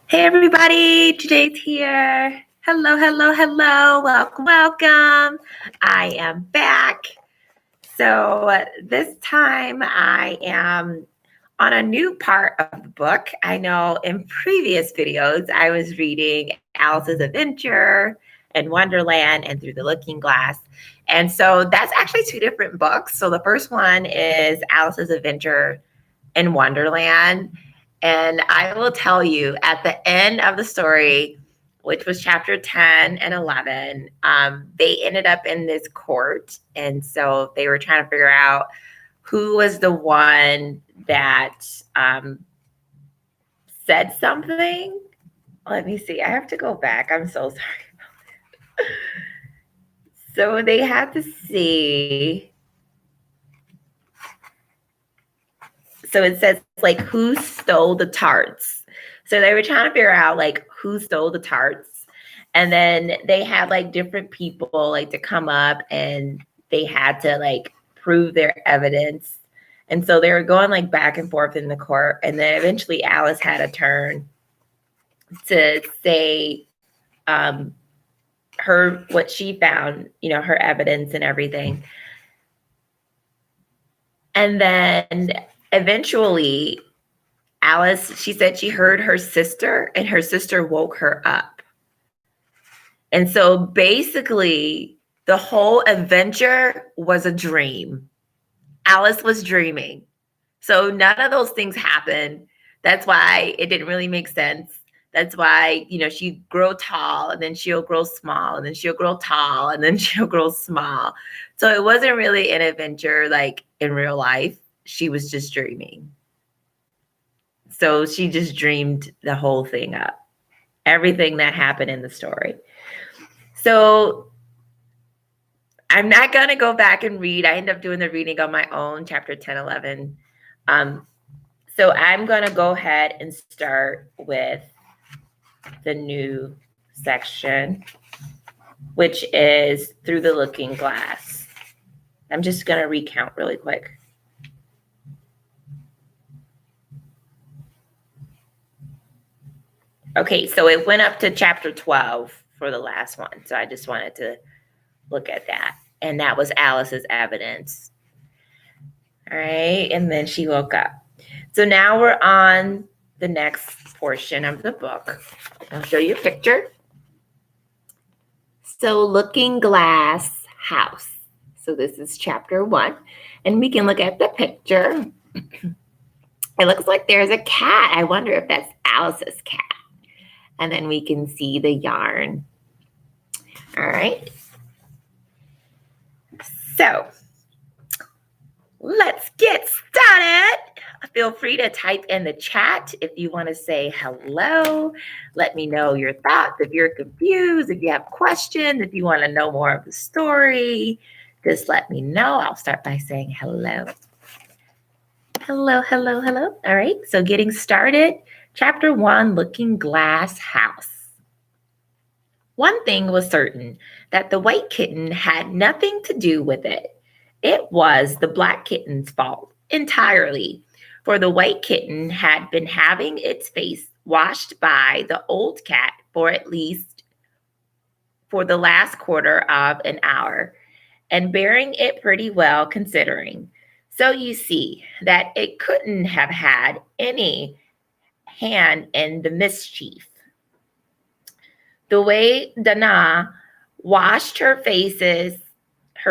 Hey everybody, Jada's here. Hello, hello, hello. Welcome, welcome. I am back. So this time I am on a new part of the book. I know in previous videos I was reading Alice's Adventure and Wonderland and Through the Looking Glass. And so that's actually two different books. So the first one is Alice's Adventure in Wonderland. And I will tell you at the end of the story, which was chapter 10 and 11, they ended up in this court. And so they were trying to figure out who was the one that said something. Let me see. I have to go back. I'm so sorry. So they had to see. So it says like who stole the tarts. So they were trying to figure out like who stole the tarts. And then they had like different people like to come up and they had to like prove their evidence. And so they were going like back and forth in the court. And then eventually Alice had a turn to say her what she found, her evidence and everything. And then eventually Alice, she said she heard her sister and her sister woke her up. And so basically, the whole adventure was a dream. Alice was dreaming. So none of those things happened. That's why it didn't really make sense. That's why, she'd grow tall and then she'll grow small and then she'll grow tall and then she'll grow small. So it wasn't really an adventure like in real life. She was just dreaming. So she just dreamed the whole thing up, everything that happened in the story. So I'm not going to go back and read. I end up doing the reading on my own, chapter 10, 11. So I'm going to go ahead and start with the new section, which is Through the Looking Glass. I'm just going to recount really quick. Okay, so it went up to chapter 12 for the last one. So I just wanted to look at that. And that was Alice's evidence. All right, and then she woke up. So now we're on the next portion of the book. I'll show you a picture. So Looking Glass House. So this is chapter 1. And we can look at the picture. It looks like there's a cat. I wonder if that's Alice's cat. And then we can see the yarn. All right. So let's get started. Feel free to type in the chat if you want to say hello. Let me know your thoughts. If you're confused, if you have questions, if you want to know more of the story, just let me know. I'll start by saying hello. Hello, hello, hello. All right, so getting started. Chapter 1, Looking Glass House. One thing was certain, that the white kitten had nothing to do with it. It was the black kitten's fault entirely, for the white kitten had been having its face washed by the old cat for the last quarter of an hour, and bearing it pretty well considering. So you see that it couldn't have had any hand in the mischief. The way Dana washed her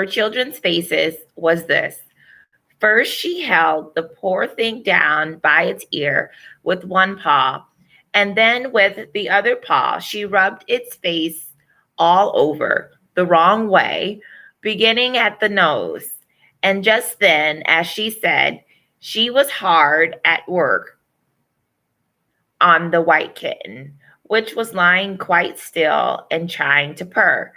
children's faces, was this. First, she held the poor thing down by its ear with one paw, and then with the other paw, she rubbed its face all over the wrong way, beginning at the nose. And just then, as she said, she was hard at work on the white kitten, which was lying quite still and trying to purr,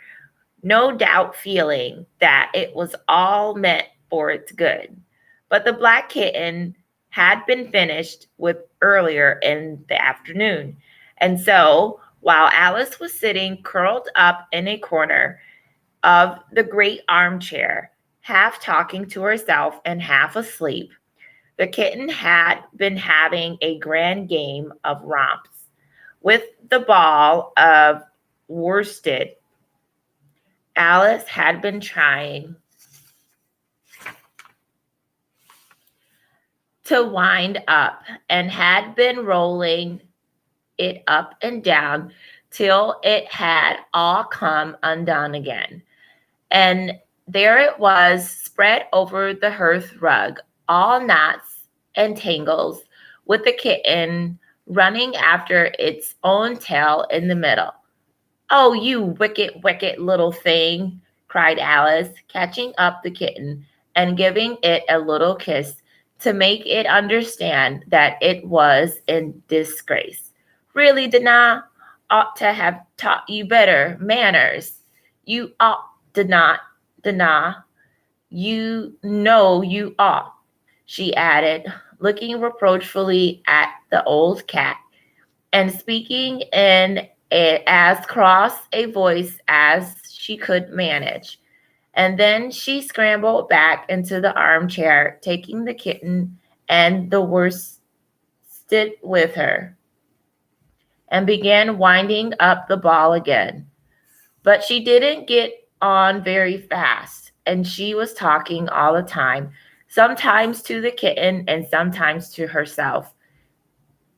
no doubt feeling that it was all meant for its good. But the black kitten had been finished with earlier in the afternoon. And so, while Alice was sitting curled up in a corner of the great armchair, half talking to herself and half asleep, the kitten had been having a grand game of romps with the ball of worsted. Alice had been trying to wind up and had been rolling it up and down till it had all come undone again. And there it was, spread over the hearth rug, all knots and tangles, with the kitten running after its own tail in the middle. "Oh, you wicked, wicked little thing," cried Alice, catching up the kitten and giving it a little kiss to make it understand that it was in disgrace. "Really, Dinah, ought to have taught you better manners. You ought, Dinah. You know you ought," she added, looking reproachfully at the old cat and speaking in as cross a voice as she could manage. And then she scrambled back into the armchair, taking the kitten and the worsted with her, and began winding up the ball again. But she didn't get on very fast, and she was talking all the time, sometimes to the kitten and sometimes to herself.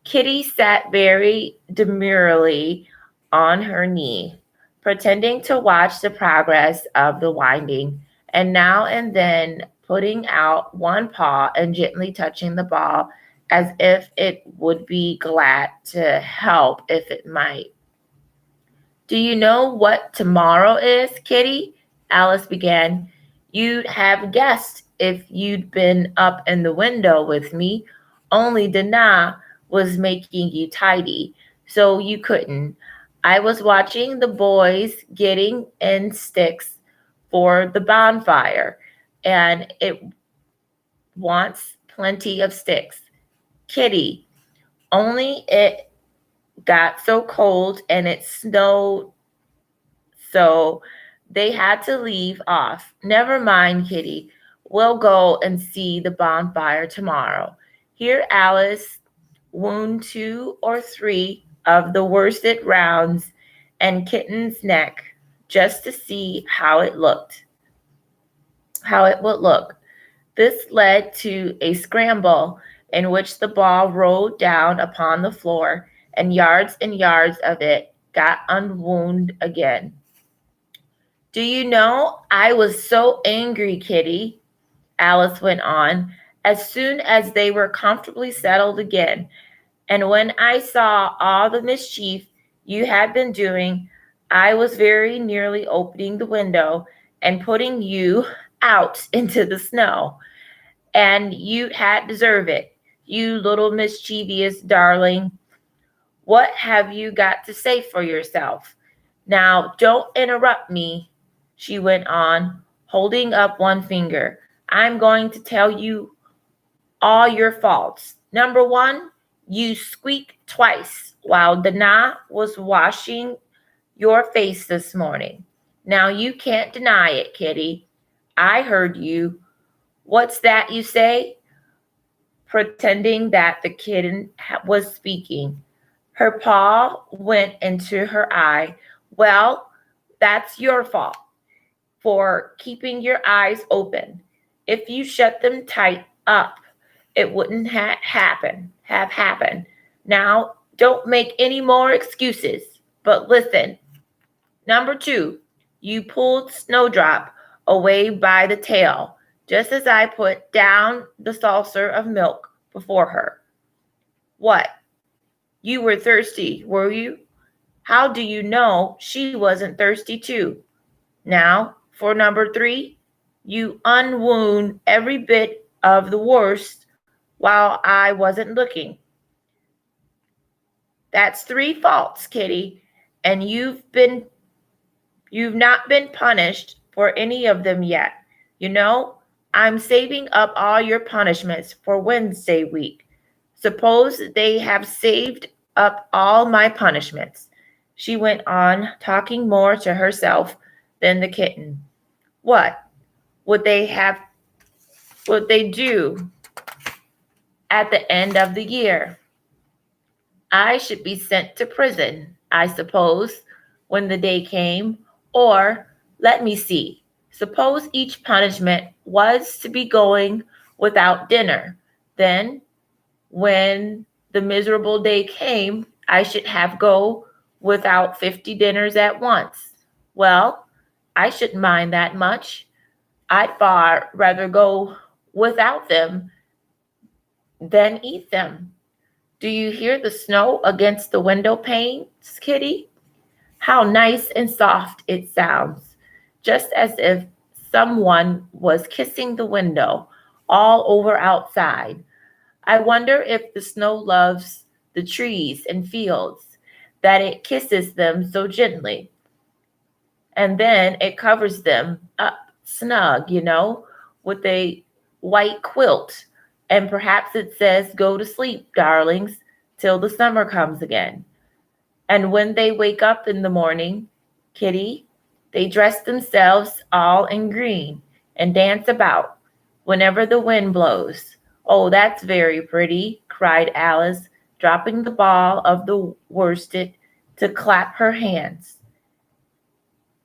Kitty sat very demurely on her knee, pretending to watch the progress of the winding, and now and then putting out one paw and gently touching the ball as if it would be glad to help if it might. "Do you know what tomorrow is, Kitty?" Alice began. "You'd have guessed if you'd been up in the window with me, only Dinah was making you tidy, so you couldn't. I was watching the boys getting in sticks for the bonfire, and it wants plenty of sticks, Kitty, only it got so cold and it snowed, so they had to leave off. Never mind, Kitty. We'll go and see the bonfire tomorrow." Here Alice wound 2 or 3 of the worsted rounds and kitten's neck just to see how it would look. This led to a scramble in which the ball rolled down upon the floor, and yards of it got unwound again. "Do you know, I was so angry, Kitty," Alice went on, as soon as they were comfortably settled again. "And when I saw all the mischief you had been doing, I was very nearly opening the window and putting you out into the snow. And you had deserved it, you little mischievous darling. What have you got to say for yourself? Now, don't interrupt me," she went on, holding up one finger. "I'm going to tell you all your faults. Number 1, you squeaked twice while Dinah was washing your face this morning. Now you can't deny it, Kitty. I heard you. What's that you say?" Pretending that the kitten was speaking. Her paw went into her eye. "Well, that's your fault for keeping your eyes open. If you shut them tight up, it wouldn't have happened. Now, don't make any more excuses, but listen. Number 2, you pulled Snowdrop away by the tail, just as I put down the saucer of milk before her. What? You were thirsty, were you? How do you know she wasn't thirsty too? Now, for number 3, you unwound every bit of the worst while I wasn't looking. That's 3 faults, Kitty, and you've not been punished for any of them yet. You know, I'm saving up all your punishments for Wednesday week. Suppose they have saved up all my punishments," she went on, talking more to herself than the kitten. "What would they do at the end of the year?" I should be sent to prison, I suppose, when the day came. Or, let me see, suppose each punishment was to be going without dinner. Then, when the miserable day came, I should have go without 50 dinners at once. Well, I shouldn't mind that much. I'd far rather go without them than eat them. Do you hear the snow against the window panes, Kitty? How nice and soft it sounds, just as if someone was kissing the window all over outside. I wonder if the snow loves the trees and fields, that it kisses them so gently, and then it covers them up snug, with a white quilt. And perhaps it says, "Go to sleep, darlings, till the summer comes again." And when they wake up in the morning, Kitty, they dress themselves all in green and dance about whenever the wind blows. Oh, that's very pretty, cried Alice, dropping the ball of the worsted to clap her hands.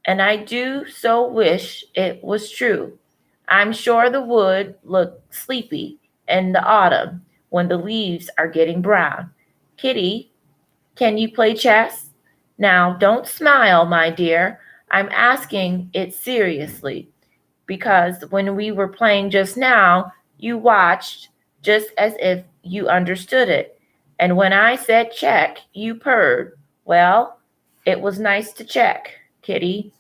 And I do so wish it was true. I'm sure the wood look sleepy in the autumn when the leaves are getting brown. Kitty, can you play chess? Now, don't smile, my dear. I'm asking it seriously because when we were playing just now, you watched just as if you understood it. And when I said check, you purred. Well, it was nice to check, Kitty.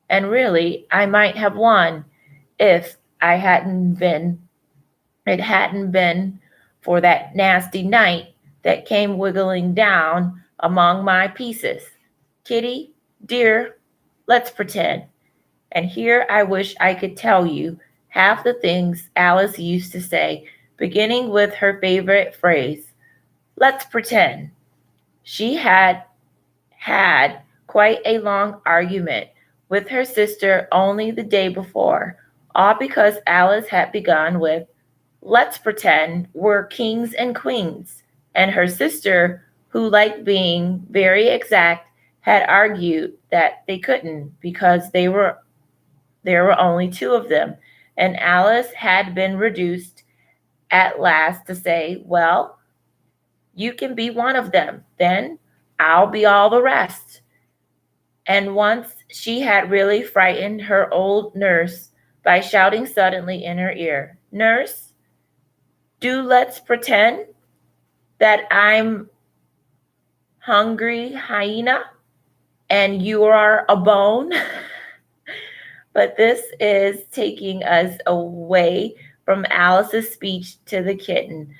And really, I might have won if I hadn't been it hadn't been for that nasty knight that came wiggling down among my pieces. Kitty, dear, let's pretend. And here I wish I could tell you half the things Alice used to say, beginning with her favorite phrase, let's pretend. She had quite a long argument with her sister only the day before, all because Alice had begun with, let's pretend we're kings and queens. And her sister, who liked being very exact, had argued that they couldn't because there were only two of them. And Alice had been reduced at last to say, well, you can be one of them, then I'll be all the rest. And once she had really frightened her old nurse by shouting suddenly in her ear, Nurse, do let's pretend that I'm hungry hyena and you are a bone. But this is taking us away from Alice's speech to the kitten.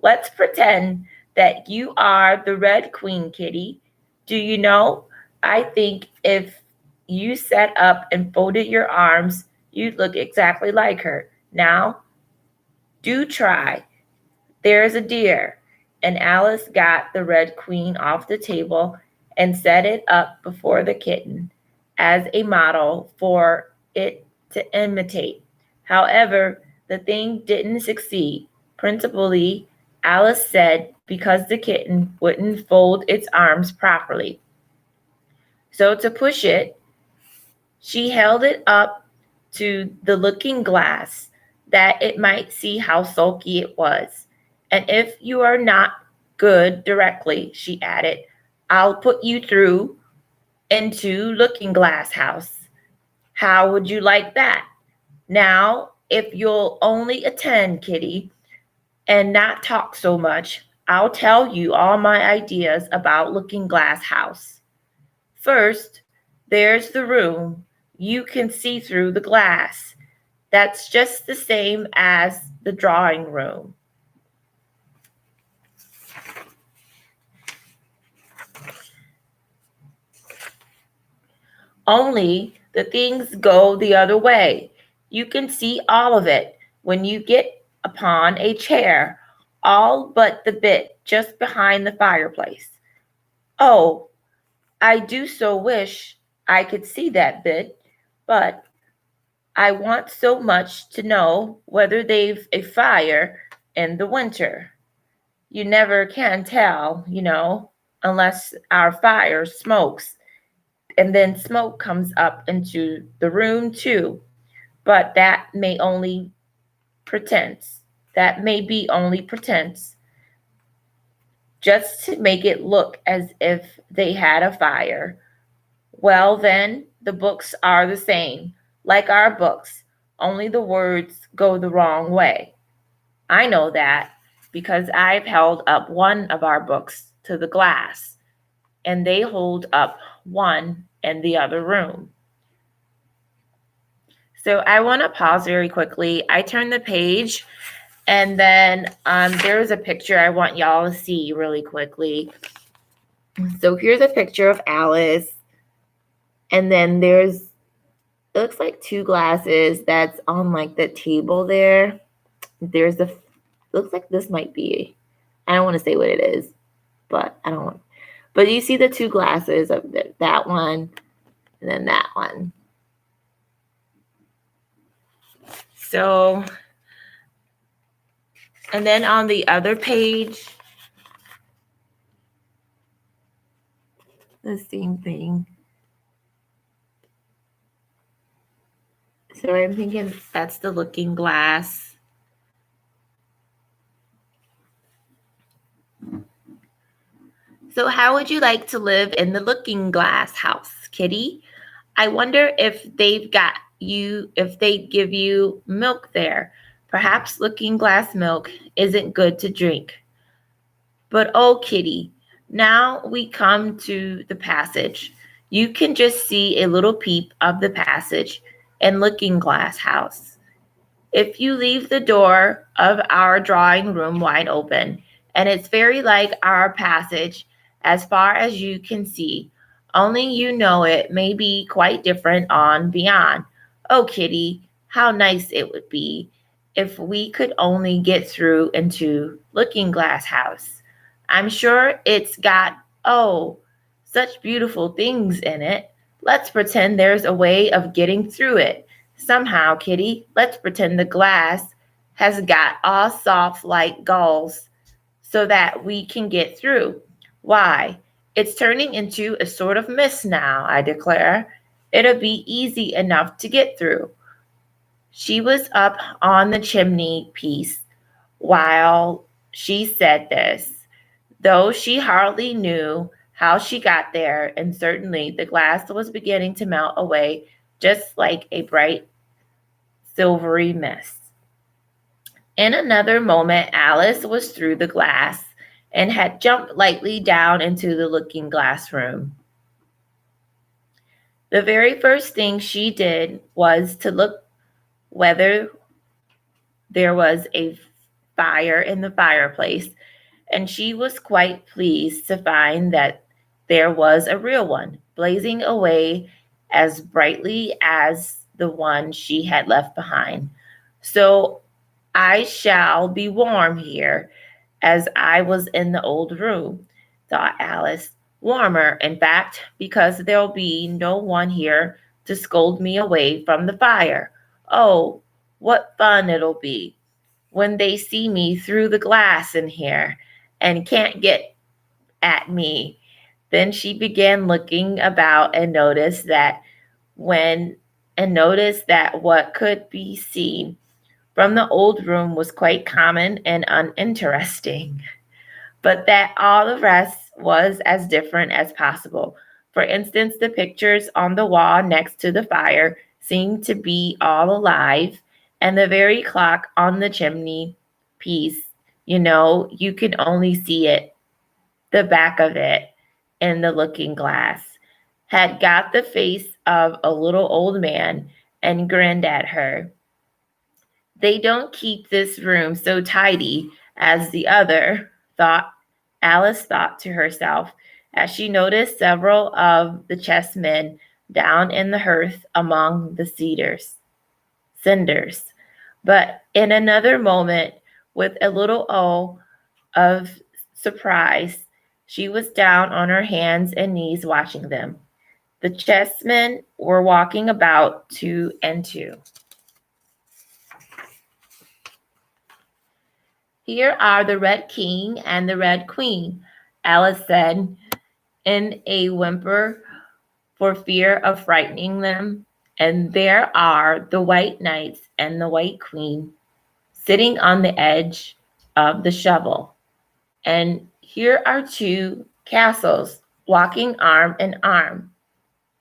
Let's pretend that you are the Red Queen, Kitty. Do you know, I think if you sat up and folded your arms, you'd look exactly like her. Now, do try. There's a dear. And Alice got the Red Queen off the table and set it up before the kitten as a model for it to imitate. However, the thing didn't succeed. Principally, Alice said, because the kitten wouldn't fold its arms properly. So to push it, she held it up to the looking glass that it might see how sulky it was. And if you are not good directly, she added, I'll put you through into Looking Glass House. How would you like that? Now, if you'll only attend, Kitty, and not talk so much, I'll tell you all my ideas about Looking Glass House. First, there's the room. You can see through the glass. That's just the same as the drawing room. Only the things go the other way. You can see all of it when you get upon a chair, all but the bit just behind the fireplace. Oh, I do so wish I could see that bit, but I want so much to know whether they've a fire in the winter. You never can tell, unless our fire smokes. And then smoke comes up into the room too. But that may only pretense. That may be only pretense, just to make it look as if they had a fire. Well, then, the books are the same, like our books, only the words go the wrong way. I know that because I've held up one of our books to the glass, and they hold up one in the other room. So I want to pause very quickly. I turn the page, and then there's a picture I want y'all to see really quickly. So here's a picture of Alice, and then it looks like two glasses that's on like the table there. Looks like this might be, I don't want to say what it is, but I don't want, but you see the two glasses of that one and then that one. So, and then on the other page, the same thing. So I'm thinking that's the looking glass. So how would you like to live in the looking glass house, Kitty? I wonder if they give you milk there. Perhaps looking glass milk isn't good to drink. But oh, Kitty, now we come to the passage. You can just see a little peep of the passage and looking glass house. If you leave the door of our drawing room wide open, and it's very like our passage as far as you can see, only you know it may be quite different on beyond. Oh, Kitty, how nice it would be if we could only get through into Looking Glass House. I'm sure it's got, such beautiful things in it. Let's pretend there's a way of getting through it. Somehow, Kitty, let's pretend the glass has got all soft like gulls so that we can get through. Why, it's turning into a sort of mist now, I declare. It'll be easy enough to get through. She was up on the chimney piece while she said this, though she hardly knew how she got there, and certainly the glass was beginning to melt away just like a bright silvery mist. In another moment, Alice was through the glass and had jumped lightly down into the looking glass room. The very first thing she did was to look whether there was a fire in the fireplace, and she was quite pleased to find that there was a real one, blazing away as brightly as the one she had left behind. So I shall be warm here, as I was in the old room, thought Alice. Warmer, in fact, because there'll be no one here to scold me away from the fire. Oh, what fun it'll be when they see me through the glass in here and can't get at me. Then she began looking about and noticed that what could be seen from the old room was quite common and uninteresting, but that all the rest was as different as possible. For instance, the pictures on the wall next to the fire seemed to be all alive, and the very clock on the chimney piece, you can only see it, the back of it, in the looking glass, had got the face of a little old man and grinned at her. They don't keep this room so tidy as the other, Alice thought to herself, as she noticed several of the chessmen down in the hearth among the cinders. But in another moment, with a little of surprise, she was down on her hands and knees watching them. The chessmen were walking about 2 and 2. Here are the Red King and the Red Queen, Alice said in a whimper for fear of frightening them. And there are the White Knights and the White Queen sitting on the edge of the shovel. And here are two castles walking arm in arm.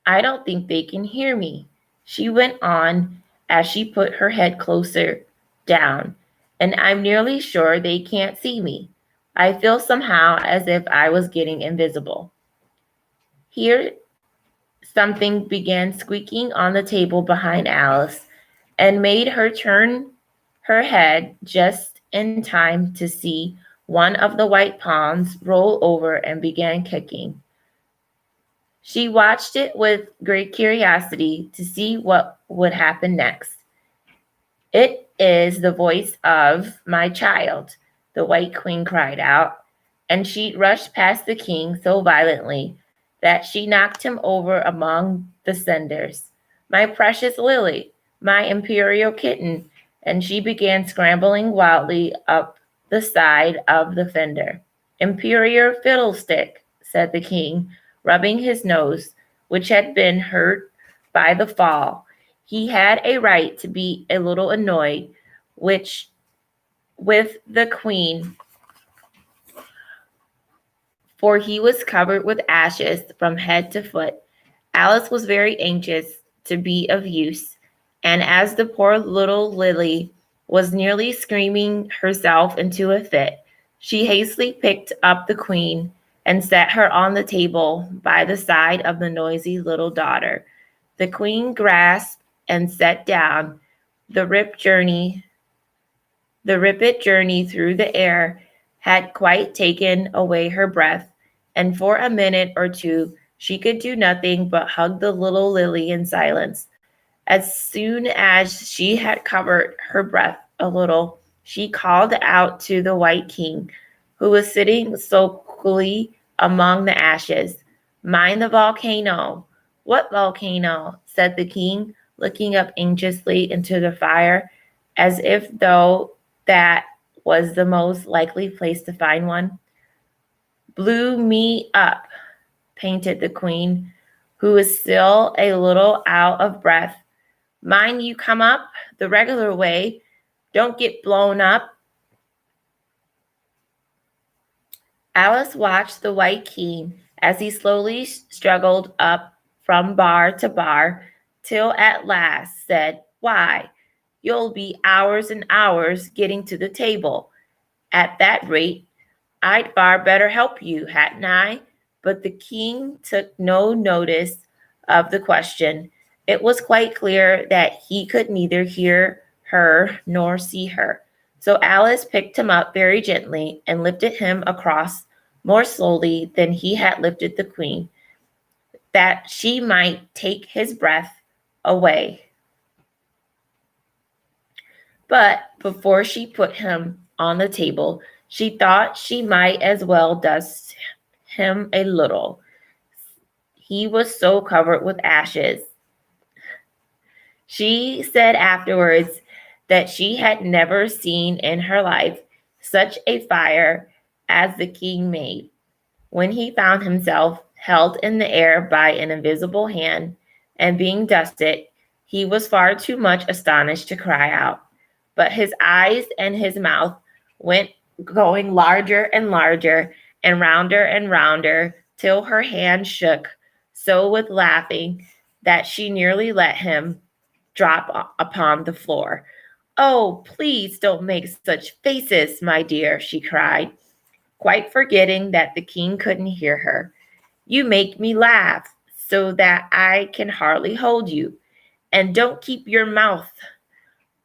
I don't think they can hear me, she went on as she put her head closer down. And I'm nearly sure they can't see me. I feel somehow as if I was getting invisible. Here, something began squeaking on the table behind Alice and made her turn her head just in time to see one of the white pawns roll over and began kicking. She watched it with great curiosity to see what would happen next. It is the voice of my child, the White Queen cried out, and she rushed past the king so violently that she knocked him over among the cinders. My precious Lily, my imperial kitten, and she began scrambling wildly up the side of the fender. Imperial fiddlestick, said the king, rubbing his nose, which had been hurt by the fall. He had a right to be a little annoyed, which with the queen, for he was covered with ashes from head to foot. Alice was very anxious to be of use, and as the poor little Lily was nearly screaming herself into a fit, she hastily picked up the queen and set her on the table by the side of the noisy little daughter. The queen grasped and set down. The rip journey, the rapid journey through the air had quite taken away her breath, and for a minute or two she could do nothing but hug the little Lily in silence. As soon as she had recovered her breath a little, she called out to the White King, who was sitting sulkily among the ashes, "Mind the volcano." "What volcano?" said the king, looking up anxiously into the fire, as if though that was the most likely place to find one. "Blew me up," panted the queen, who was still a little out of breath. "Mind you come up the regular way. Don't get blown up." Alice watched the White King as he slowly struggled up from bar to bar, till at last said, "Why, you'll be hours and hours getting to the table. At that rate, I'd far better help you, hadn't I?" But the king took no notice of the question. It was quite clear that he could neither hear her nor see her. So Alice picked him up very gently and lifted him across more slowly than he had lifted the queen, that she might take his breath away. But before she put him on the table, she thought she might as well dust him a little. He was so covered with ashes. She said afterwards that she had never seen in her life such a fire as the king made. When he found himself held in the air by an invisible hand and being dusted, he was far too much astonished to cry out. But his eyes and his mouth went going larger and larger and rounder till her hand shook so with laughing that she nearly let him drop upon the floor. "Oh, please don't make such faces, my dear," she cried, quite forgetting that the king couldn't hear her. "You make me laugh so that I can hardly hold you. And don't keep your mouth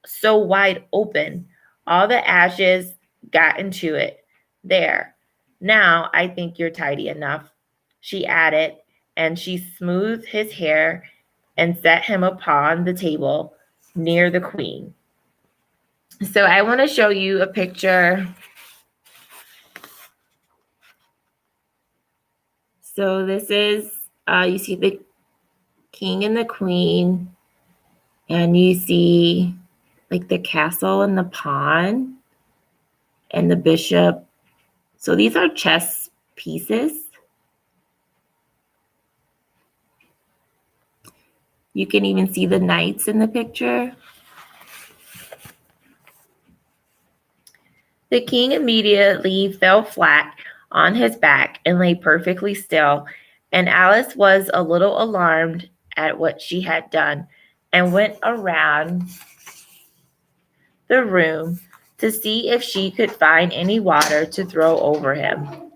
so wide open. All the ashes got into it. There. Now I think you're tidy enough," she added, and she smoothed his hair and set him upon the table near the queen. So I want to show you a picture. So this is, you see the king and the queen, and you see like the castle and the pond. and the bishop. So these are chess pieces. You can even see the knights in the picture. The king immediately fell flat on his back and lay perfectly still, and Alice was a little alarmed at what she had done and went around the room to see if she could find any water to throw over him.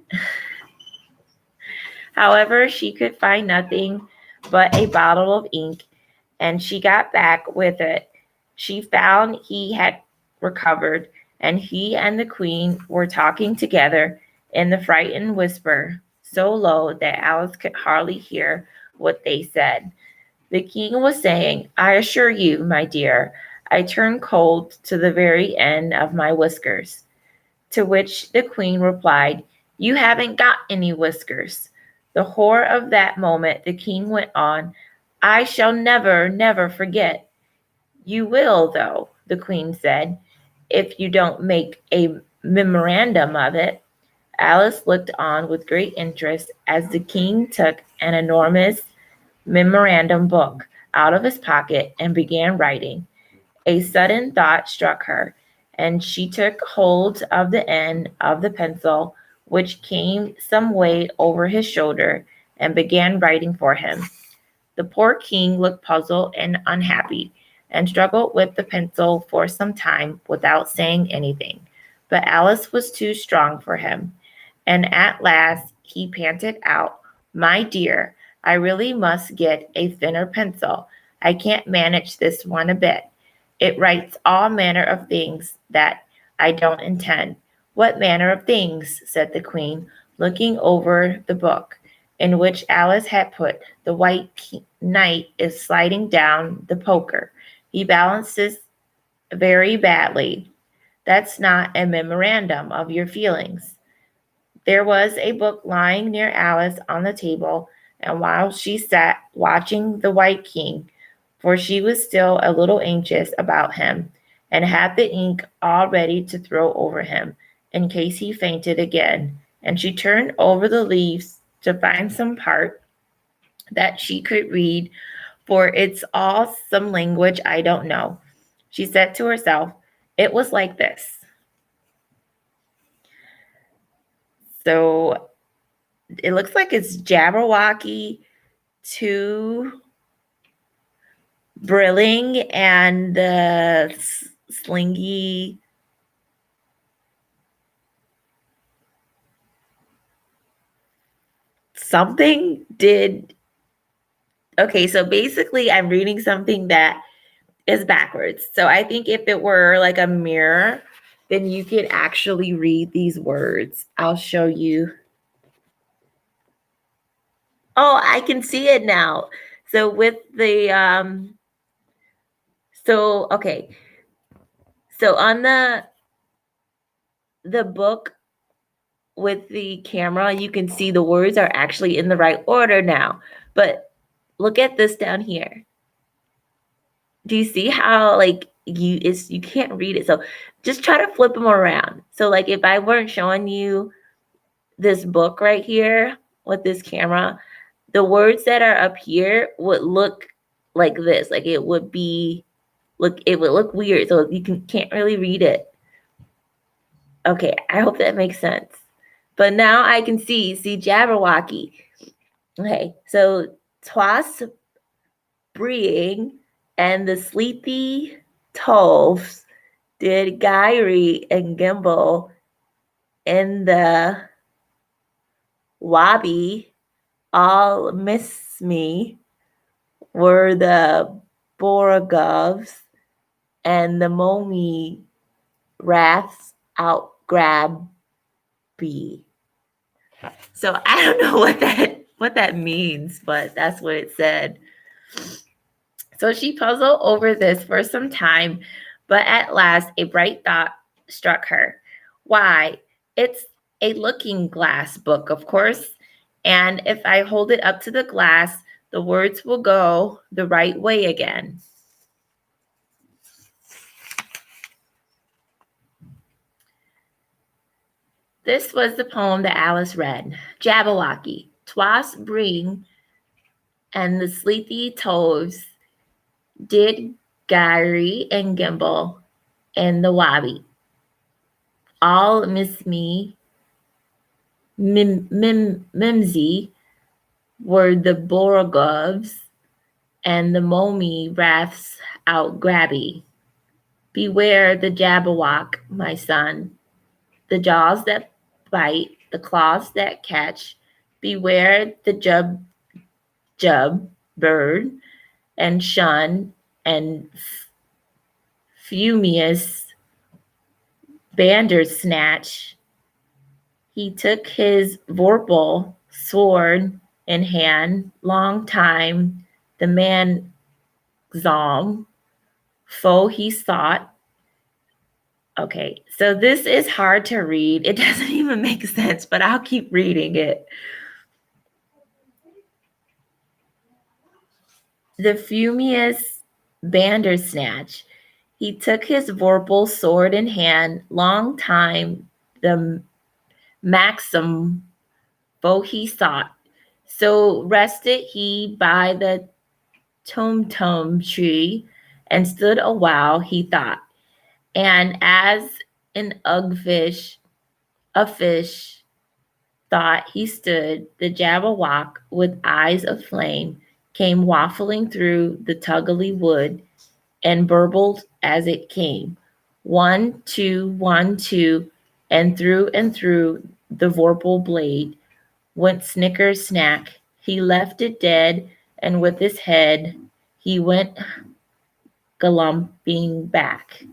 However, she could find nothing but a bottle of ink, and she got back with it. She found he had recovered, and he and the queen were talking together in the frightened whisper, so low that Alice could hardly hear what they said. The king was saying, "I assure you, my dear, I turn cold to the very end of my whiskers." To which the queen replied, "You haven't got any whiskers." The horror of that moment, the king went on, "I shall never, never forget." "You will, though," the queen said, "if you don't make a memorandum of it." Alice looked on with great interest as the king took an enormous memorandum book out of his pocket and began writing. A sudden thought struck her, and she took hold of the end of the pencil, which came some way over his shoulder, and began writing for him. The poor king looked puzzled and unhappy, and struggled with the pencil for some time without saying anything. But Alice was too strong for him, and at last he panted out, "My dear, I really must get a thinner pencil. I can't manage this one a bit. It writes all manner of things that I don't intend." "What manner of things?" said the queen, looking over the book in which Alice had put. "The white knight is sliding down the poker. He balances very badly. That's not a memorandum of your feelings." There was a book lying near Alice on the table, and while she sat watching the White King, for she was still a little anxious about him, and had the ink all ready to throw over him, in case he fainted again, and she turned over the leaves to find some part that she could read, for it's all some language I don't know. She said to herself, "It was like this." So it looks like it's Jabberwocky to Brilling and the Slingy something did. Okay, so basically I'm reading something that is backwards. So I think if it were like a mirror, then you could actually read these words. I'll show you. Oh, I can see it now. So with the okay. So on the book with the camera, you can see the words are actually in the right order now. But look at this down here. Do you see how like you can't read it? So just try to flip them around. So like if I weren't showing you this book right here with this camera, the words that are up here would look like this. Like it would look weird. So you can't really read it. Okay, I hope that makes sense. But now I can see Jabberwocky. Okay, so Twas Breeing and the Sleepy Toves did Gyrie and Gimble in the Wobby all miss me were the Borogovs and the Momi Raths out grab B. So I don't know what that means, but that's what it said. So she puzzled over this for some time, but at last a bright thought struck her. Why, it's a looking glass book, of course, and if I hold it up to the glass, the words will go the right way again. This was the poem that Alice read. Jabberwocky, twas bring, and the sleepy toves did gyre and gimble, and the wabby. All miss me, mimsy, were the borogoves, and the mommy wraths out grabby. Beware the Jabberwock, my son, the jaws that bite, the claws that catch. Beware the jub bird, and shun, and Fumius Bandersnatch. He took his vorpal sword in hand, long time the man Zom, foe he sought. Okay, so this is hard to read. It doesn't even make sense, but I'll keep reading it. The Fumius Bandersnatch. He took his vorpal sword in hand, long time the maxim foe he sought. So rested he by the tum tree, and stood a while, he thought. And as an a fish thought he stood, the Jabberwock with eyes of flame came waffling through the tuggly wood and burbled as it came. 1, 2, 1, 2, and through the vorpal blade went snicker snack. He left it dead, and with his head he went galumping back.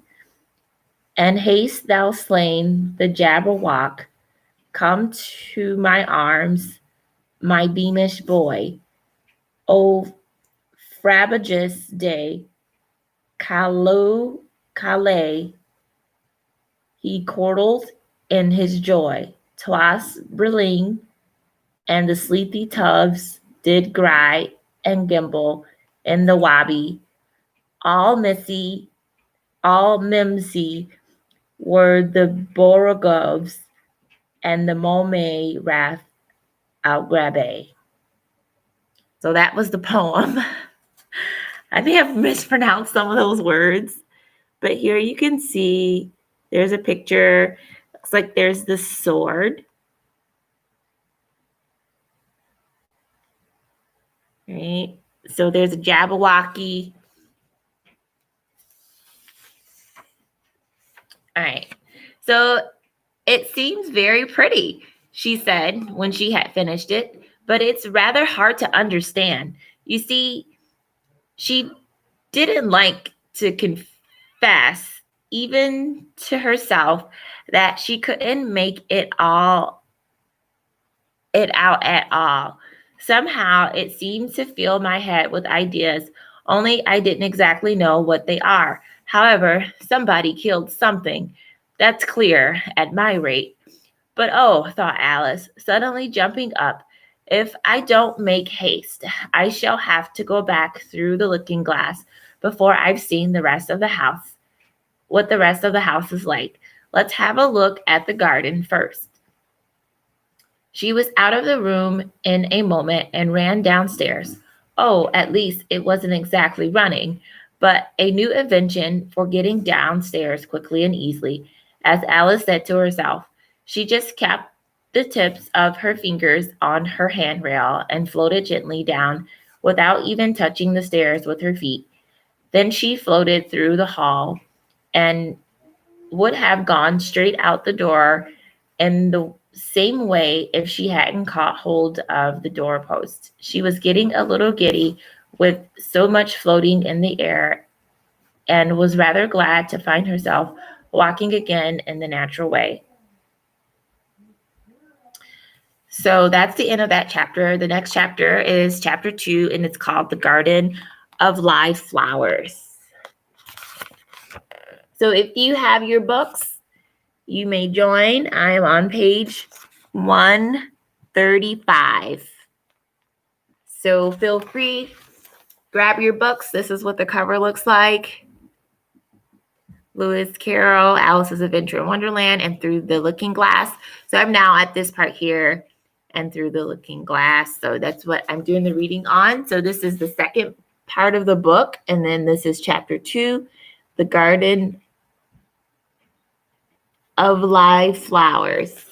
And haste thou slain the Jabberwock, come to my arms, my beamish boy. O frabjous day, Calais, he chortled in his joy. Twas brilling, and the sleepy tubs did gry and gimble in the wabby. All mimsy were the borogoves, and the mome wrath out grabbe. So that was the poem. I may have mispronounced some of those words, but here you can see there's a picture. Looks like there's the sword. Right? So there's a Jabberwocky. All right. So it seems very pretty, she said when she had finished it, but it's rather hard to understand. You see, she didn't like to confess, even to herself, that she couldn't make it out at all. Somehow it seemed to fill my head with ideas, only I didn't exactly know what they are. However, somebody killed something. That's clear at my rate. But oh, thought Alice, suddenly jumping up, if I don't make haste, I shall have to go back through the looking glass before I've seen the rest of the house, what the rest of the house is like. Let's have a look at the garden first. She was out of the room in a moment and ran downstairs. Oh, at least it wasn't exactly running, but a new invention for getting downstairs quickly and easily, as Alice said to herself. She just kept the tips of her fingers on her handrail and floated gently down without even touching the stairs with her feet. Then she floated through the hall and would have gone straight out the door in the same way if she hadn't caught hold of the doorpost. She was getting a little giddy with so much floating in the air and was rather glad to find herself walking again in the natural way. So that's the end of that chapter. The next chapter is chapter 2, and it's called The Garden of Live Flowers. So if you have your books, you may join. I am on page 135. So feel free, grab your books. This is what the cover looks like. Lewis Carroll, Alice's Adventure in Wonderland, and Through the Looking Glass. So I'm now at this part here and Through the Looking Glass. So that's what I'm doing the reading on. So this is the second part of the book. And then this is chapter 2, The Garden of Live Flowers.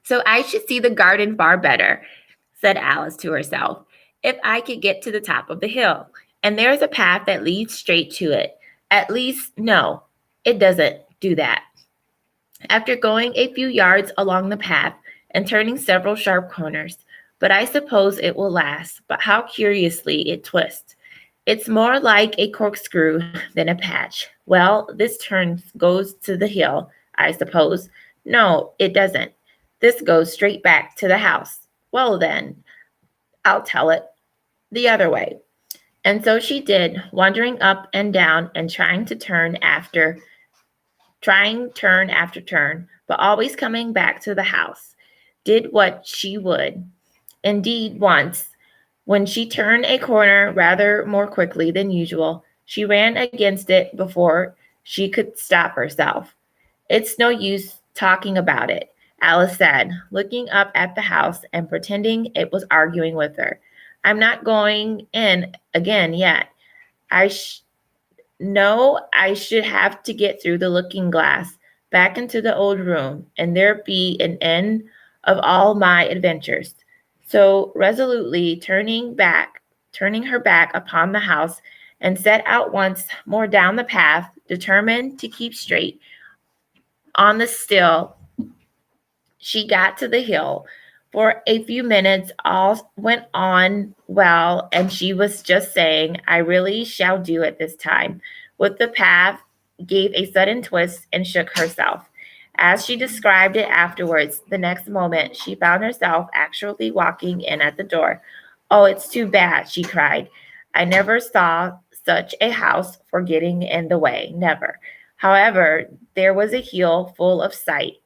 So I should see the garden far better, said Alice to herself, if I could get to the top of the hill. And there's a path that leads straight to it. At least, no, it doesn't do that. After going a few yards along the path and turning several sharp corners, but I suppose it will last. But how curiously it twists. It's more like a corkscrew than a patch. Well, this turn goes to the hill, I suppose. No, it doesn't. This goes straight back to the house. Well, then, I'll tell it the other way. And so she did, wandering up and down and trying turn after turn, but always coming back to the house. Did what she would. Indeed, once, when she turned a corner rather more quickly than usual, she ran against it before she could stop herself. It's no use talking about it, Alice said, looking up at the house and pretending it was arguing with her. I'm not going in again yet. I should have to get through the looking glass back into the old room, and there be an end of all my adventures. So resolutely turning her back upon the house, and set out once more down the path, determined to keep straight on the still. She got to the hill. For a few minutes, all went on well, and she was just saying, I really shall do it this time, with the path gave a sudden twist and shook herself. As she described it afterwards, the next moment, she found herself actually walking in at the door. Oh, it's too bad, she cried. I never saw such a house for getting in the way, never. However, there was a hill full of sight.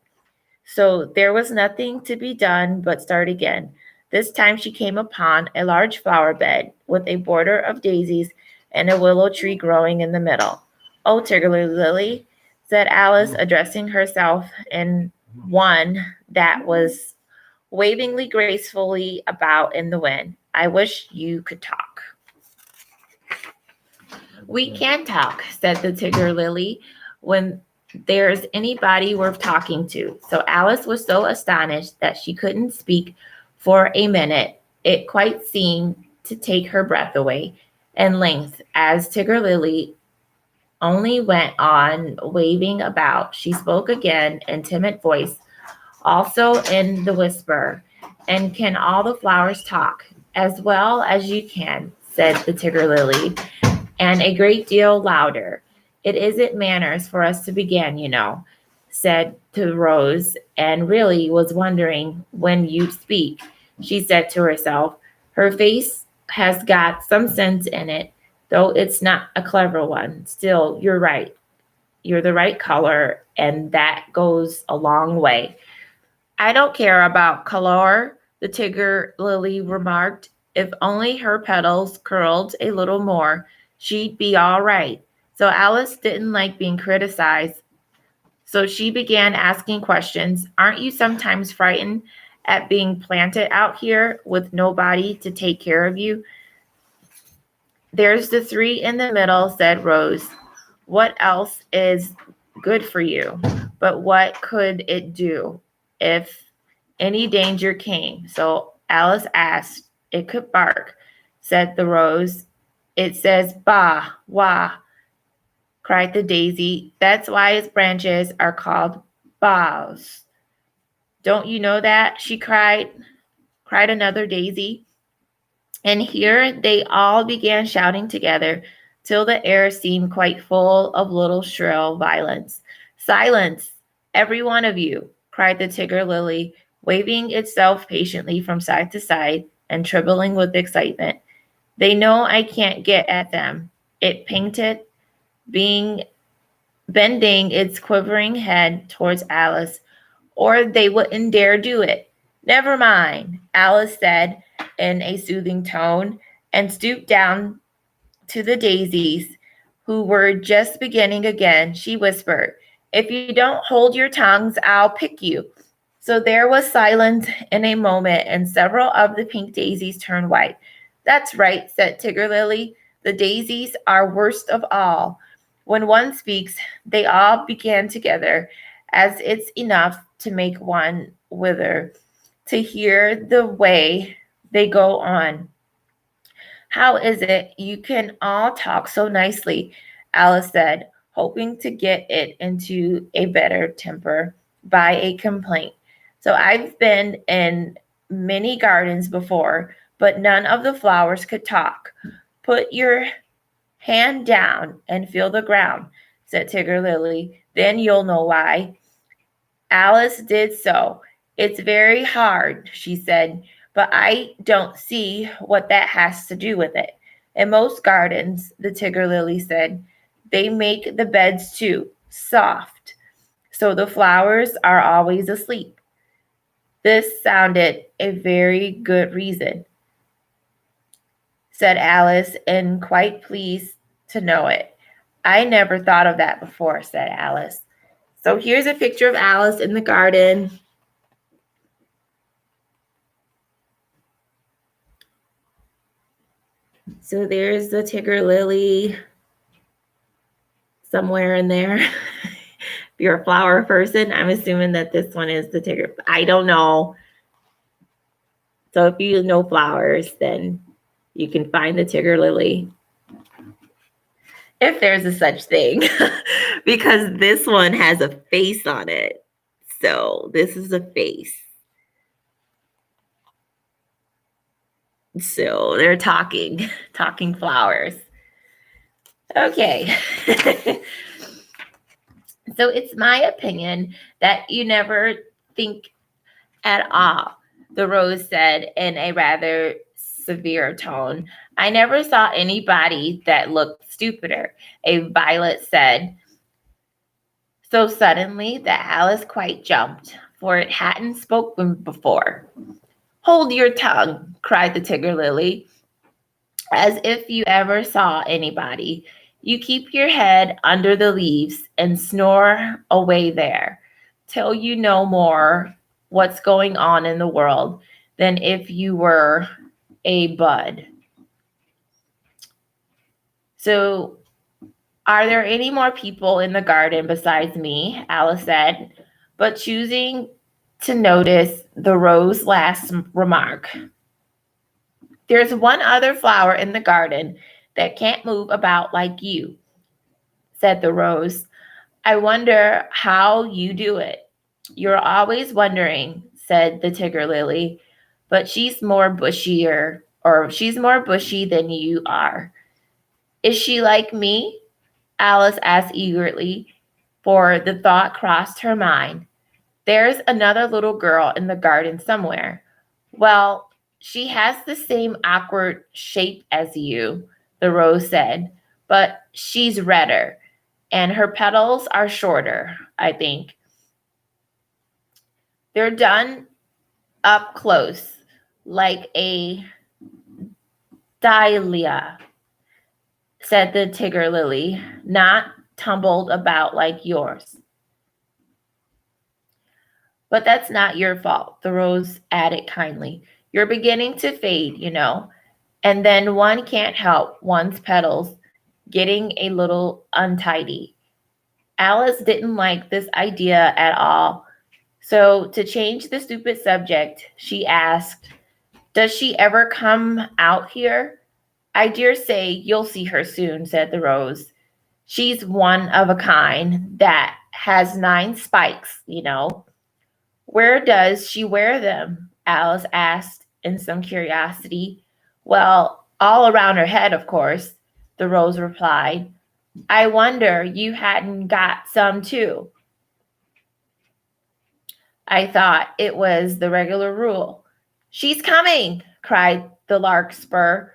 So there was nothing to be done but start again. This time she came upon a large flower bed with a border of daisies and a willow tree growing in the middle. Oh, Tigger-Lily, said Alice, addressing herself in one that was wavingly gracefully about in the wind. I wish you could talk. We can talk, said the Tigger-Lily, when there's anybody worth talking to. So Alice was so astonished that she couldn't speak for a minute. It quite seemed to take her breath away. And length, as Tigger-Lily only went on waving about, she spoke again in timid voice, also in the whisper. And can all the flowers talk? As well as you can, said the Tigger-Lily, and a great deal louder. It isn't manners for us to begin, you know, said to Rose, and really was wondering when you'd speak, she said to herself. Her face has got some sense in it, though it's not a clever one. Still, you're right. You're the right color, and that goes a long way. I don't care about color, the Tigger-Lily remarked. If only her petals curled a little more, she'd be all right. So Alice didn't like being criticized, so she began asking questions. Aren't you sometimes frightened at being planted out here with nobody to take care of you? There's the three in the middle, said Rose. What else is good for you? But what could it do if any danger came? So Alice asked. It could bark, said the Rose. It says bah, wah, cried the daisy. That's why its branches are called boughs. Don't you know that? She cried another daisy. And here they all began shouting together till the air seemed quite full of little shrill violence. Silence, every one of you, cried the Tigger-Lily, waving itself patiently from side to side and trembling with excitement. They know I can't get at them. It panted, bending its quivering head towards Alice, or they wouldn't dare do it. Never mind, Alice said in a soothing tone, and stooped down to the daisies who were just beginning again, she whispered, "If you don't hold your tongues, I'll pick you." So there was silence in a moment, and several of the pink daisies turned white. "That's right," said Tigger Lily. "The daisies are worst of all. When one speaks, they all begin together, as it's enough to make one wither, to hear the way they go on." "How is it you can all talk so nicely?" Alice said, hoping to get it into a better temper by a complaint. "So I've been in many gardens before, but none of the flowers could talk. Put your hand down and feel the ground," said Tigger Lily. "Then you'll know why." Alice did so. "It's very hard," she said, "but I don't see what that has to do with it. In most gardens," the Tigger Lily said, "they make the beds too soft, so the flowers are always asleep." This sounded a very good reason, said Alice, and quite pleased to know it. "I never thought of that before," said Alice. So here's a picture of Alice in the garden. So there's the Tigger Lily somewhere in there. If you're a flower person, I'm assuming that this one is the Tigger. I don't know. So if you know flowers, then you can find the Tigger Lily, if there's a such thing, because this one has a face on it. So this is a face. So they're talking flowers. Okay. So it's my opinion that you never think at all, the rose said in a rather severe tone. "I never saw anybody that looked stupider," a violet said, so suddenly that Alice quite jumped, for it hadn't spoken before. "Hold your tongue," cried the Tigger Lily, "as if you ever saw anybody. You keep your head under the leaves and snore away there till you know more what's going on in the world than if you were a bud." So, "Are there any more people in the garden besides me?" Alice said, but choosing to notice the rose's last remark. "There's one other flower in the garden that can't move about like you," said the rose. "I wonder how you do it." "You're always wondering," said the Tigger Lily, "but she's more bushy than you are." "Is she like me?" Alice asked eagerly, for the thought crossed her mind. "There's another little girl in the garden somewhere." "Well, she has the same awkward shape as you," the rose said, "but she's redder, and her petals are shorter, I think. They're done up close, like a dahlia," said the Tigger Lily, "not tumbled about like yours." "But that's not your fault," the rose added kindly. "You're beginning to fade, you know, and then one can't help one's petals getting a little untidy." Alice didn't like this idea at all, so to change the stupid subject, she asked, "Does she ever come out here?" "I dare say you'll see her soon," said the rose. "She's one of a kind that has 9 spikes, you know." "Where does she wear them?" Alice asked in some curiosity. "Well, all around her head, of course," the rose replied. "I wonder you hadn't got some too." "I thought it was the regular rule." "She's coming," cried the larkspur.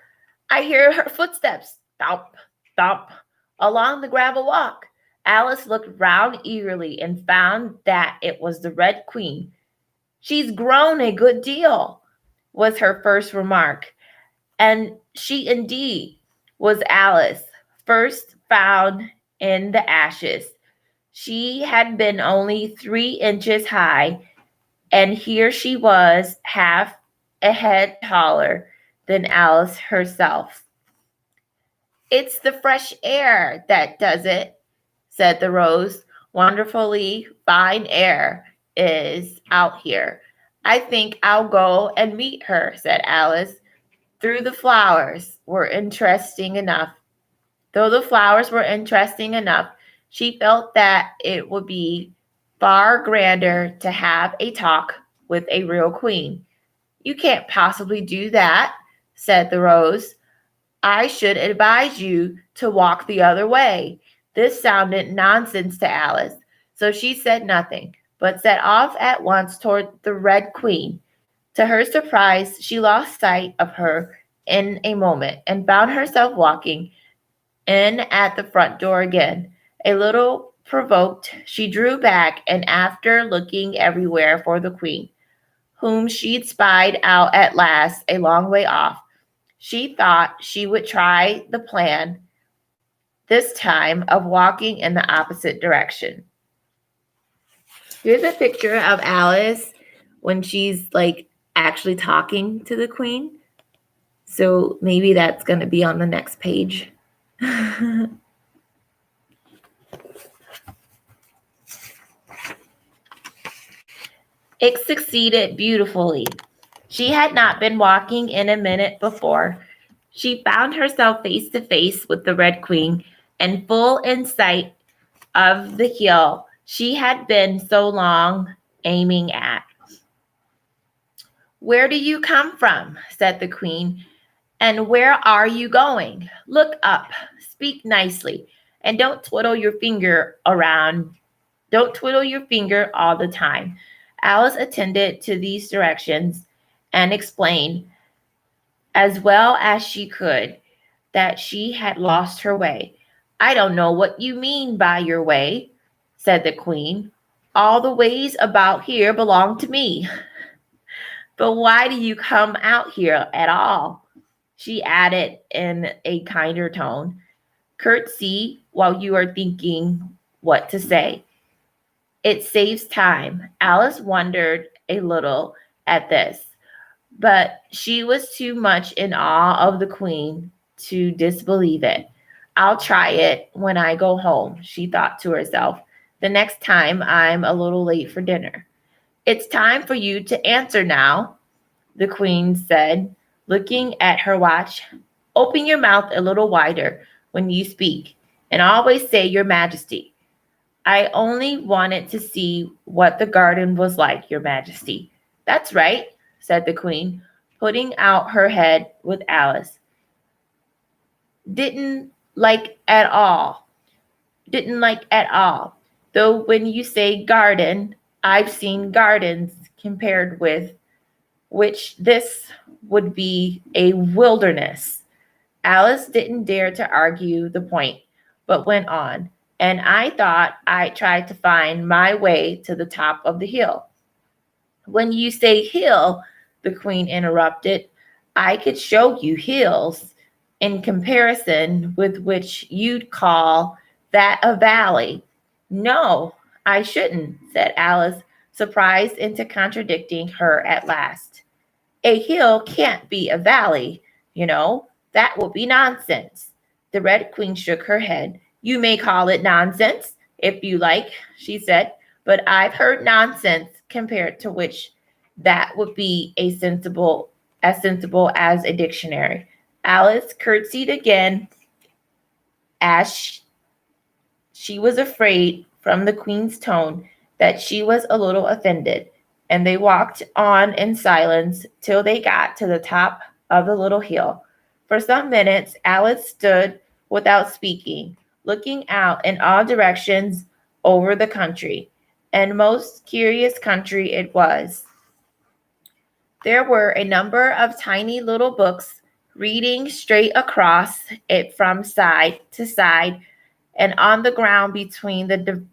"I hear her footsteps, thump, thump, along the gravel walk." Alice looked round eagerly and found that it was the Red Queen. "She's grown a good deal," was her first remark. And she indeed was Alice's first found in the ashes. She had been only 3 inches high, and here she was half a head taller than Alice herself. It's the fresh air that does it, said the rose. Wonderfully fine air is out here. I think I'll go and meet her, said Alice. Through the flowers were interesting enough. Though the flowers were interesting enough, she felt that it would be far grander to have a talk with a real queen. You can't possibly do that, said the rose. I should advise you to walk the other way. This sounded nonsense to Alice, so she said nothing, but set off at once toward the Red Queen. To her surprise, she lost sight of her in a moment and found herself walking in at the front door again. A little provoked, she drew back, and after looking everywhere for the queen, whom she'd spied out at last a long way off, she thought she would try the plan this time of walking in the opposite direction. Here's a picture of Alice when she's like actually talking to the queen. So maybe that's going to be on the next page. It succeeded beautifully. She had not been walking in a minute before. She found herself face to face with the Red Queen and full in sight of the hill she had been so long aiming at. Where do you come from? Said the queen. And where are you going? Look up, speak nicely, and don't twiddle your finger around. Don't twiddle your finger all the time. Alice attended to these directions and explained as well as she could that she had lost her way. I don't know what you mean by your way, said the queen. All the ways about here belong to me. But why do you come out here at all? She added in a kinder tone. Curtsy while you are thinking what to say. It saves time. Alice wondered a little at this, but she was too much in awe of the queen to disbelieve it. I'll try it when I go home, she thought to herself, the next time I'm a little late for dinner. It's time for you to answer now, the queen said, looking at her watch. Open your mouth a little wider when you speak, and always say Your Majesty. I only wanted to see what the garden was like, Your Majesty. That's right, said the queen, putting out her head with Alice. Didn't like at all. Though when you say garden, I've seen gardens compared with which this would be a wilderness. Alice didn't dare to argue the point, but went on. And I thought I'd try to find my way to the top of the hill. When you say hill, the queen interrupted, I could show you hills in comparison with which you'd call that a valley. No, I shouldn't, said Alice, surprised into contradicting her at last. A hill can't be a valley, you know. That would be nonsense. The Red Queen shook her head. You may call it nonsense, if you like, she said, but I've heard nonsense compared to which that would be as sensible as a dictionary. Alice curtsied again as she was afraid from the queen's tone that she was a little offended, and they walked on in silence till they got to the top of the little hill. For some minutes, Alice stood without speaking, looking out in all directions over the country, and most curious country it was. There were a number of tiny little books reading straight across it from side to side, and on the ground between the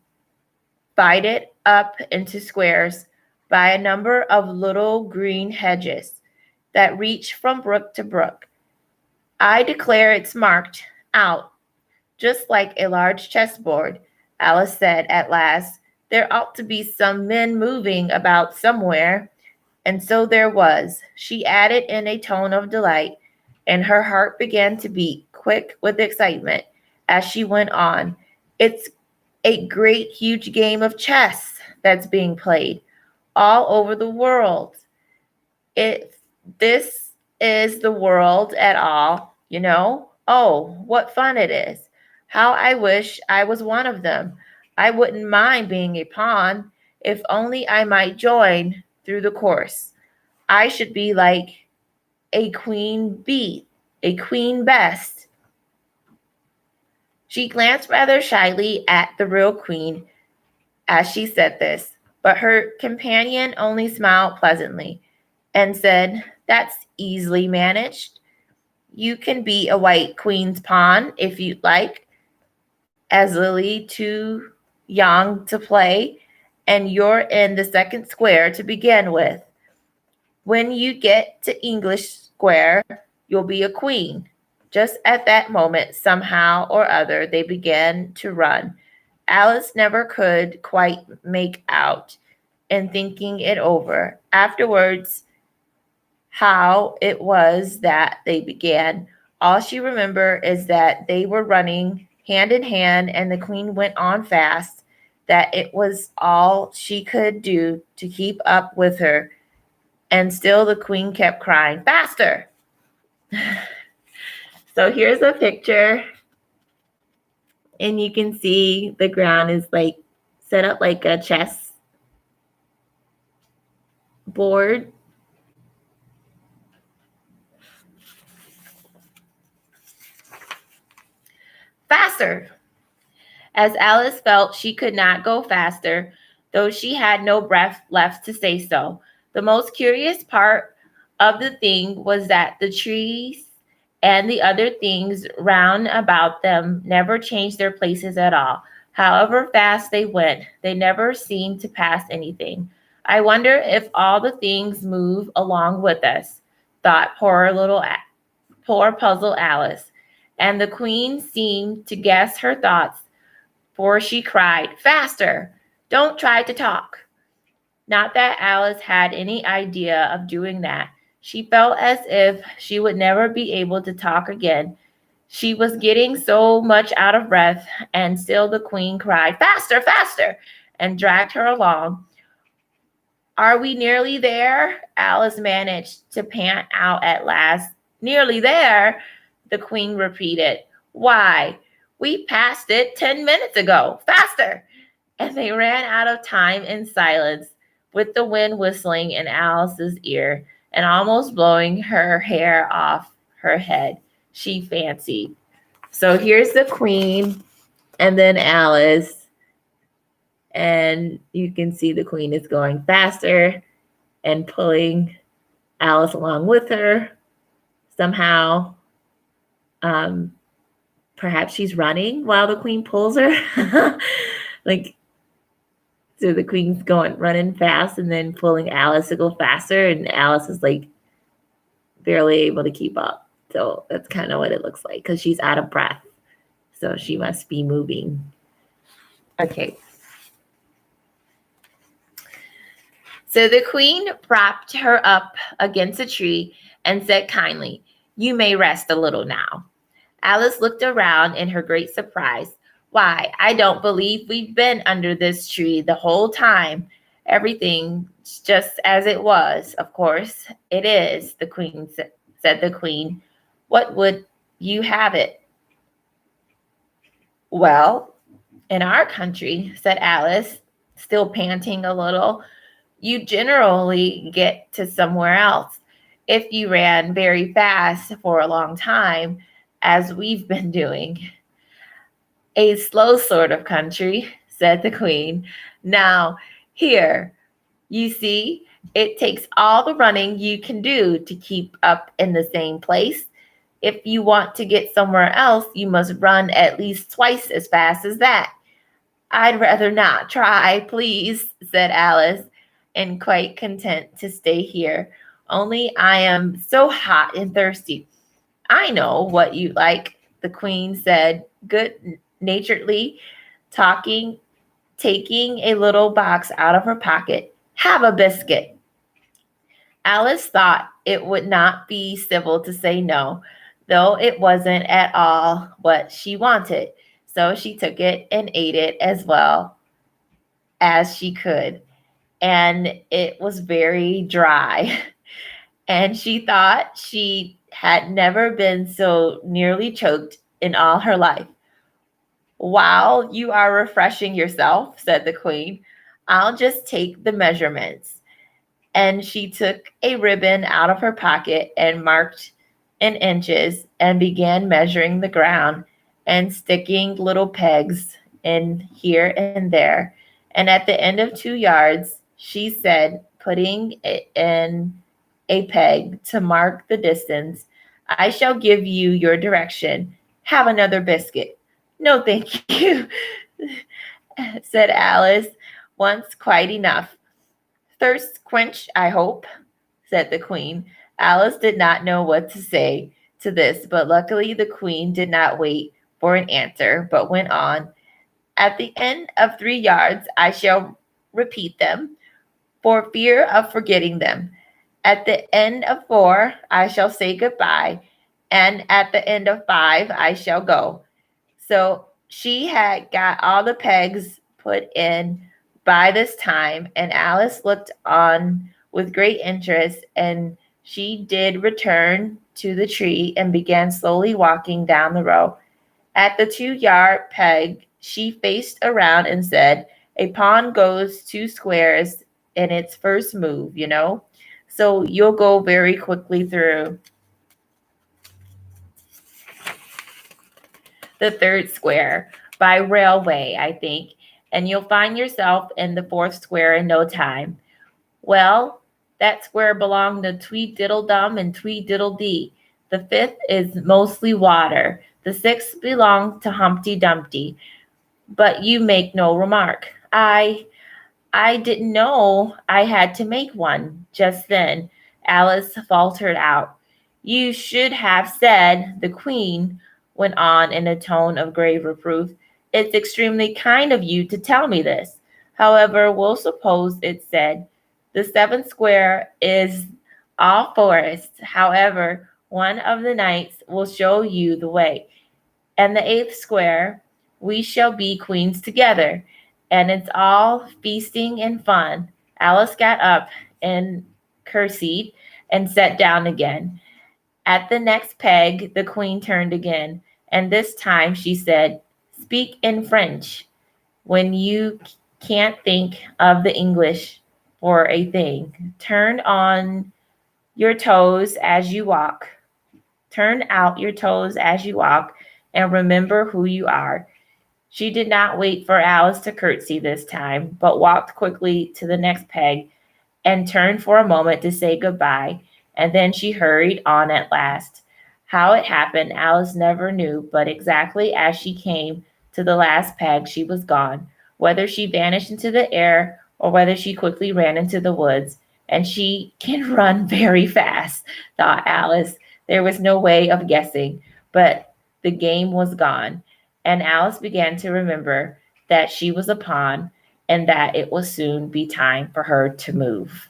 divided up into squares by a number of little green hedges that reached from brook to brook. I declare it's marked out just like a large chessboard, Alice said at last. There ought to be some men moving about somewhere. And so there was, she added in a tone of delight, and her heart began to beat quick with excitement as she went on. It's a great, huge game of chess that's being played all over the world. If this is the world at all, you know, oh, what fun it is. How I wish I was one of them. I wouldn't mind being a pawn if only I might join through the course. I should be like a queen bee, a queen best. She glanced rather shyly at the real queen as she said this, but her companion only smiled pleasantly and said, That's easily managed. You can be a white queen's pawn if you'd like, as Lily too young to play, and you're in the second square to begin with. When you get to English square, you'll be a queen. Just at that moment, somehow or other, they began to run. Alice never could quite make out, in thinking it over afterwards, how it was that they began. All she remembered is that they were running hand in hand and the queen went on fast, that it was all she could do to keep up with her. And still the queen kept crying, Faster! So here's a picture, and you can see the ground is like set up like a chess board. Faster! As Alice felt she could not go faster, though she had no breath left to say so. The most curious part of the thing was that the trees and the other things round about them never changed their places at all. However fast they went, they never seemed to pass anything. I wonder if all the things move along with us, thought poor puzzled Alice. And the queen seemed to guess her thoughts, for she cried, Faster! Don't try to talk. Not that Alice had any idea of doing that. She felt as if she would never be able to talk again. She was getting so much out of breath, and still the queen cried, Faster, faster, and dragged her along. Are we nearly there? Alice managed to pant out at last. Nearly there, the queen repeated. Why, we passed it 10 minutes ago. Faster! And they ran out of time in silence, with the wind whistling in Alice's ear and almost blowing her hair off her head, she fancied. So here's the queen and then Alice. And you can see the queen is going faster and pulling Alice along with her somehow. Perhaps she's running while the queen pulls her. So the queen's running fast and then pulling Alice to go faster, and Alice is like barely able to keep up. So that's kind of what it looks like because she's out of breath. So she must be moving. Okay. So the queen propped her up against a tree and said kindly, You may rest a little now. Alice looked around in her great surprise. Why, I don't believe we've been under this tree the whole time. Everything's just as it was, of course. It is, said the queen. What would you have it? Well, in our country, said Alice, still panting a little, you generally get to somewhere else. If you ran very fast for a long time, as we've been doing. A slow sort of country, said the queen. Now, here, you see, it takes all the running you can do to keep up in the same place. If you want to get somewhere else, you must run at least twice as fast as that. I'd rather not try, please, said Alice, and quite content to stay here. Only I am so hot and thirsty. I know what you like. the queen said good naturedly, taking a little box out of her pocket. Have a biscuit. Alice thought it would not be civil to say no, though it wasn't at all what she wanted. So she took it and ate it as well as she could. And it was very dry. And she thought she had never been so nearly choked in all her life. While you are refreshing yourself, said the queen, I'll just take the measurements. And she took a ribbon out of her pocket and marked in inches and began measuring the ground and sticking little pegs in here and there. And at the end of 2 yards, she said, putting it in a peg to mark the distance, I shall give you your direction. Have another biscuit. No, thank you, said Alice, once quite enough. Thirst quench, I hope, said the queen. Alice did not know what to say to this, but luckily the queen did not wait for an answer, but went on. At the end of 3 yards, I shall repeat them, for fear of forgetting them. At the end of 4, I shall say goodbye, and at the end of 5, I shall go. So she had got all the pegs put in by this time, and Alice looked on with great interest, and she did return to the tree and began slowly walking down the row. At the 2 yard peg, she faced around and said, a pawn goes 2 squares in its first move, you know? So you'll go very quickly through the third square by railway, I think, and you'll find yourself in the fourth square in no time. Well, that square belonged to Tweediddledum and Tweedledee. The fifth is mostly water. The sixth belonged to Humpty Dumpty. But you make no remark. I didn't know I had to make one just then. Alice faltered out. You should have said, the queen went on in a tone of grave reproof. It's extremely kind of you to tell me this. However, we'll suppose it said. The seventh square is all forest. However, one of the knights will show you the way. And the eighth square, we shall be queens together. And it's all feasting and fun. Alice got up and curtsied and sat down again. At the next peg, the queen turned again, and this time she said, speak in French when you can't think of the English for a thing. Turn on your toes as you walk. Turn out your toes as you walk, and remember who you are. She did not wait for Alice to curtsy this time, but walked quickly to the next peg and turned for a moment to say goodbye, and then she hurried on at last. How it happened, Alice never knew, but exactly as she came to the last peg, she was gone, whether she vanished into the air or whether she quickly ran into the woods. And she can run very fast, thought Alice. There was no way of guessing, but the game was gone, and Alice began to remember that she was a pawn and that it will soon be time for her to move.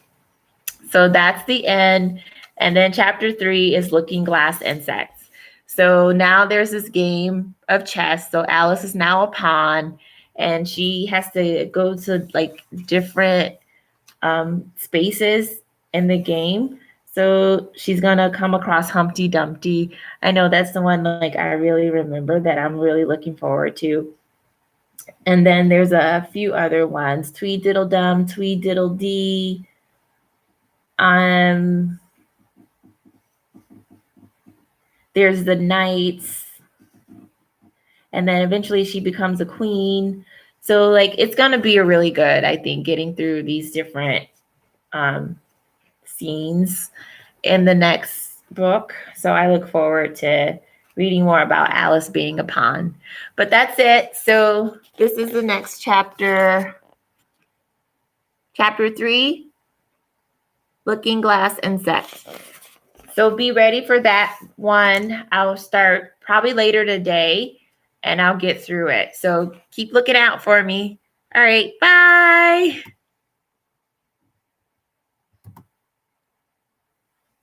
So that's the end. And then chapter 3 is Looking Glass Insects. So now there's this game of chess. So Alice is now a pawn, and she has to go to like different spaces in the game. So she's gonna come across Humpty Dumpty. I know that's the one like I really remember that I'm really looking forward to. And then there's a few other ones: Tweediddledum, Tweedledee. There's the knights, and then eventually she becomes a queen. So like it's gonna be a really good, I think, getting through these different scenes in the next book. So I look forward to reading more about Alice being a pawn. But that's it. So this is the next chapter. Chapter 3, Looking Glass Insects. So be ready for that one. I'll start probably later today, and I'll get through it. So keep looking out for me. All right, bye.